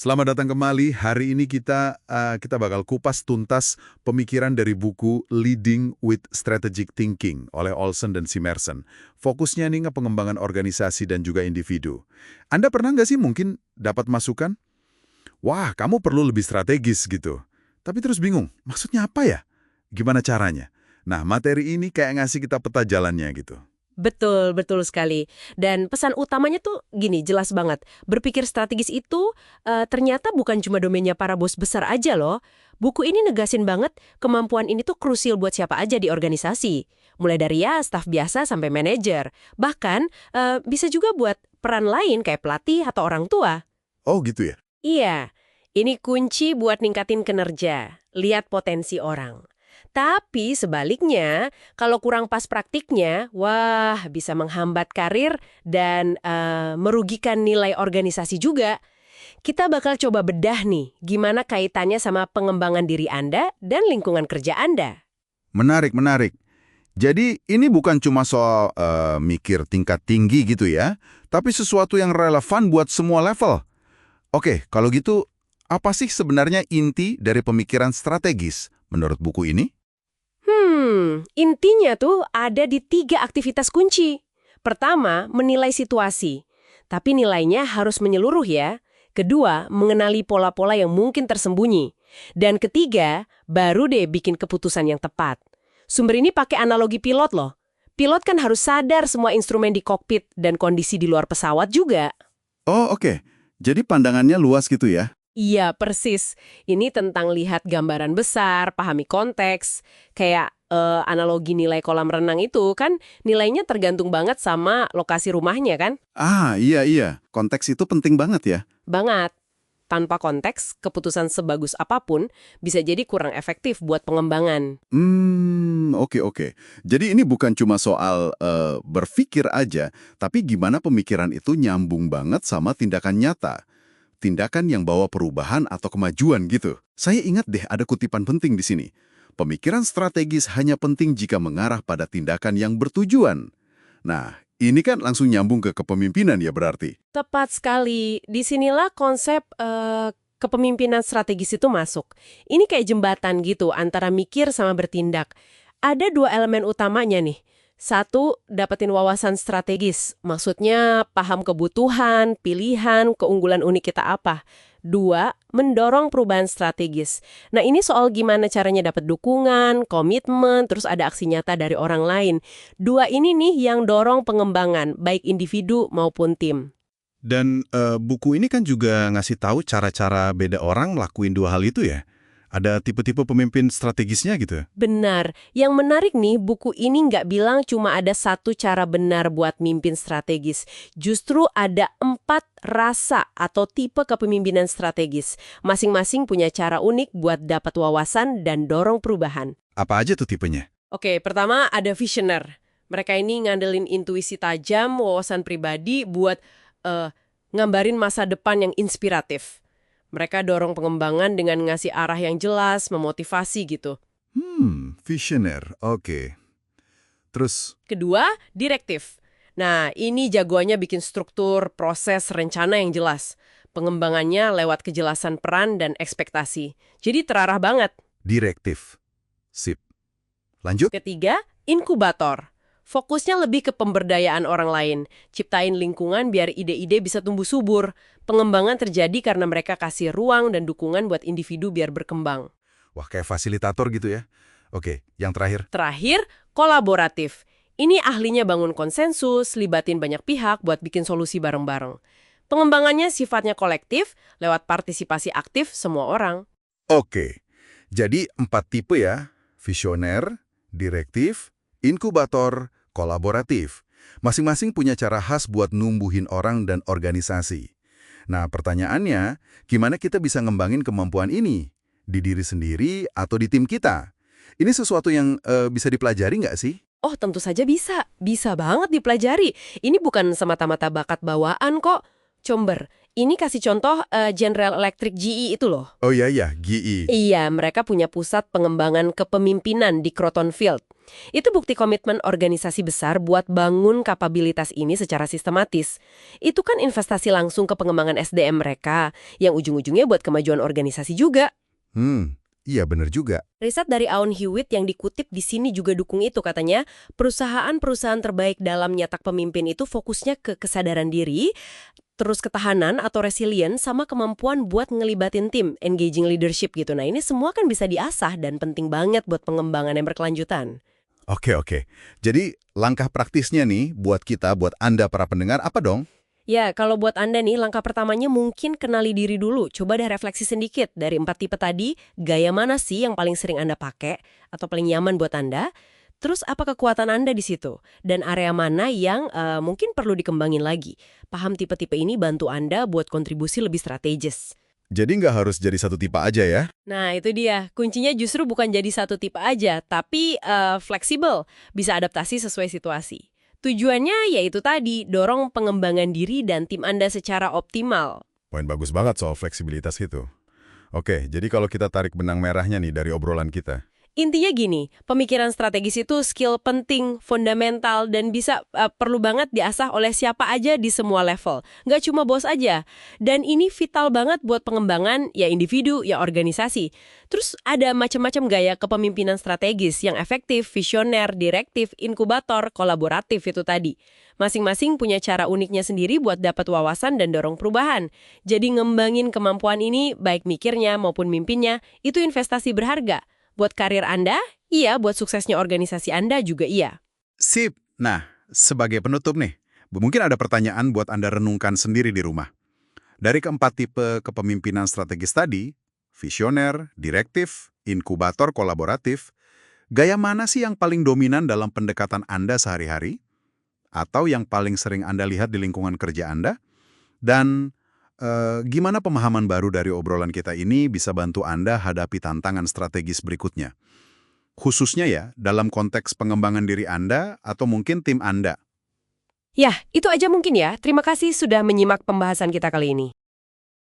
Selamat datang kembali. Hari ini kita bakal kupas tuntas pemikiran dari buku Leading with Strategic Thinking oleh Olson dan Simerson. Fokusnya nih ke pengembangan organisasi dan juga individu. Anda pernah nggak sih mungkin dapat masukan? Wah, kamu perlu lebih strategis gitu. Tapi terus bingung, maksudnya apa ya? Gimana caranya? Nah, materi ini kayak ngasih kita peta jalannya gitu. Betul, betul sekali. Dan pesan utamanya tuh gini, jelas banget. Berpikir strategis itu ternyata bukan cuma domainnya para bos besar aja loh. Buku ini negasin banget kemampuan ini tuh krusial buat siapa aja di organisasi. Mulai dari ya staf biasa sampai manajer. Bahkan bisa juga buat peran lain kayak pelatih atau orang tua. Oh gitu ya? Iya, ini kunci buat ningkatin kinerja. Lihat potensi orang. Tapi sebaliknya, kalau kurang pas praktiknya, wah bisa menghambat karir dan merugikan nilai organisasi juga. Kita bakal coba bedah nih, gimana kaitannya sama pengembangan diri Anda dan lingkungan kerja Anda. Menarik, menarik. Jadi ini bukan cuma soal mikir tingkat tinggi gitu ya, tapi sesuatu yang relevan buat semua level. Oke, kalau gitu, apa sih sebenarnya inti dari pemikiran strategis menurut buku ini? Intinya tuh ada di 3 aktivitas kunci. Pertama, menilai situasi. Tapi nilainya harus menyeluruh ya. Kedua, mengenali pola-pola yang mungkin tersembunyi. Dan ketiga, baru deh bikin keputusan yang tepat. Sumber ini pakai analogi pilot loh. Pilot kan harus sadar semua instrumen di kokpit dan kondisi di luar pesawat juga. Oh oke, jadi pandangannya luas gitu ya? Iya, persis. Ini tentang lihat gambaran besar, pahami konteks. Kayak analogi nilai kolam renang itu kan nilainya tergantung banget sama lokasi rumahnya kan? Ah iya, konteks itu penting banget ya? Banget. Tanpa konteks, keputusan sebagus apapun bisa jadi kurang efektif buat pengembangan. Oke. Jadi ini bukan cuma soal berpikir aja, tapi gimana pemikiran itu nyambung banget sama tindakan nyata. Tindakan yang bawa perubahan atau kemajuan gitu. Saya ingat deh ada kutipan penting di sini. Pemikiran strategis hanya penting jika mengarah pada tindakan yang bertujuan. Nah, ini kan langsung nyambung ke kepemimpinan ya berarti. Tepat sekali. Disinilah konsep kepemimpinan strategis itu masuk. Ini kayak jembatan gitu antara mikir sama bertindak. Ada 2 elemen utamanya nih. Satu, dapetin wawasan strategis. Maksudnya paham kebutuhan, pilihan, keunggulan unik kita apa. 2, mendorong perubahan strategis. Nah ini soal gimana caranya dapat dukungan, komitmen, terus ada aksi nyata dari orang lain. 2 ini nih yang dorong pengembangan, baik individu maupun tim. Dan buku ini kan juga ngasih tahu cara-cara beda orang ngelakuin dua hal itu ya? Ada tipe-tipe pemimpin strategisnya gitu? Benar. Yang menarik nih, buku ini nggak bilang cuma ada satu cara benar buat mimpin strategis. Justru ada 4 rasa atau tipe kepemimpinan strategis. Masing-masing punya cara unik buat dapat wawasan dan dorong perubahan. Apa aja tuh tipenya? Oke, pertama ada visioner. Mereka ini ngandelin intuisi tajam, wawasan pribadi buat ngambarin masa depan yang inspiratif. Mereka dorong pengembangan dengan ngasih arah yang jelas, memotivasi gitu. Visioner, oke. Terus, Kedua, direktif. Nah, ini jagoannya bikin struktur, proses, rencana yang jelas. Pengembangannya lewat kejelasan peran dan ekspektasi. Jadi terarah banget. direktif. Sip. Lanjut? Ketiga, inkubator. Fokusnya lebih ke pemberdayaan orang lain. Ciptain lingkungan biar ide-ide bisa tumbuh subur. Pengembangan terjadi karena mereka kasih ruang dan dukungan buat individu biar berkembang. Wah, kayak fasilitator gitu ya. Oke, yang terakhir. Terakhir, kolaboratif. Ini ahlinya bangun konsensus, libatin banyak pihak buat bikin solusi bareng-bareng. Pengembangannya sifatnya kolektif, lewat partisipasi aktif semua orang. Oke, jadi 4 tipe ya. Visioner, direktif, inkubator, kolaboratif. Masing-masing punya cara khas buat numbuhin orang dan organisasi. Nah, pertanyaannya, gimana kita bisa ngembangin kemampuan ini? Di diri sendiri atau di tim kita? Ini sesuatu yang bisa dipelajari nggak sih? Oh, tentu saja bisa. Bisa banget dipelajari. Ini bukan semata-mata bakat bawaan kok. Comber, Ini kasih contoh General Electric GE itu loh. Oh iya, GE. Iya, mereka punya pusat pengembangan kepemimpinan di Croton Field. Itu bukti komitmen organisasi besar buat bangun kapabilitas ini secara sistematis. Itu kan investasi langsung ke pengembangan SDM mereka, yang ujung-ujungnya buat kemajuan organisasi juga. Iya bener juga. Riset dari Aon Hewitt yang dikutip di sini juga dukung itu, katanya perusahaan-perusahaan terbaik dalam nyetak pemimpin itu fokusnya ke kesadaran diri, terus ketahanan atau resilient, sama kemampuan buat ngelibatin tim, engaging leadership gitu. Nah ini semua kan bisa diasah dan penting banget buat pengembangan yang berkelanjutan. Oke. Jadi langkah praktisnya nih buat kita, buat Anda para pendengar apa dong? Ya, kalau buat Anda nih, langkah pertamanya mungkin kenali diri dulu. Coba deh refleksi sedikit. Dari 4 tipe tadi, gaya mana sih yang paling sering Anda pakai atau paling nyaman buat Anda? Terus apa kekuatan Anda di situ? Dan area mana yang mungkin perlu dikembangin lagi? Paham tipe-tipe ini bantu Anda buat kontribusi lebih strategis. Jadi nggak harus jadi satu tipe aja ya? Nah, itu dia. Kuncinya justru bukan jadi satu tipe aja, tapi fleksibel. Bisa adaptasi sesuai situasi. Tujuannya yaitu tadi, dorong pengembangan diri dan tim Anda secara optimal. Poin bagus banget soal fleksibilitas itu. Oke, jadi kalau kita tarik benang merahnya nih dari obrolan kita. Intinya gini, pemikiran strategis itu skill penting, fundamental, dan bisa perlu banget diasah oleh siapa aja di semua level. Nggak cuma bos aja. Dan ini vital banget buat pengembangan ya individu, ya organisasi. Terus ada macam-macam gaya kepemimpinan strategis yang efektif, visioner, direktif, inkubator, kolaboratif itu tadi. Masing-masing punya cara uniknya sendiri buat dapat wawasan dan dorong perubahan. Jadi ngembangin kemampuan ini, baik mikirnya maupun mimpinnya, itu investasi berharga. Buat karir Anda, iya. Buat suksesnya organisasi Anda juga iya. Sip. Nah, sebagai penutup nih, mungkin ada pertanyaan buat Anda renungkan sendiri di rumah. Dari keempat tipe kepemimpinan strategis tadi, visioner, direktif, inkubator, kolaboratif, gaya mana sih yang paling dominan dalam pendekatan Anda sehari-hari? Atau yang paling sering Anda lihat di lingkungan kerja Anda? Dan gimana pemahaman baru dari obrolan kita ini bisa bantu Anda hadapi tantangan strategis berikutnya? Khususnya ya, dalam konteks pengembangan diri Anda atau mungkin tim Anda. Ya, itu aja mungkin ya. Terima kasih sudah menyimak pembahasan kita kali ini.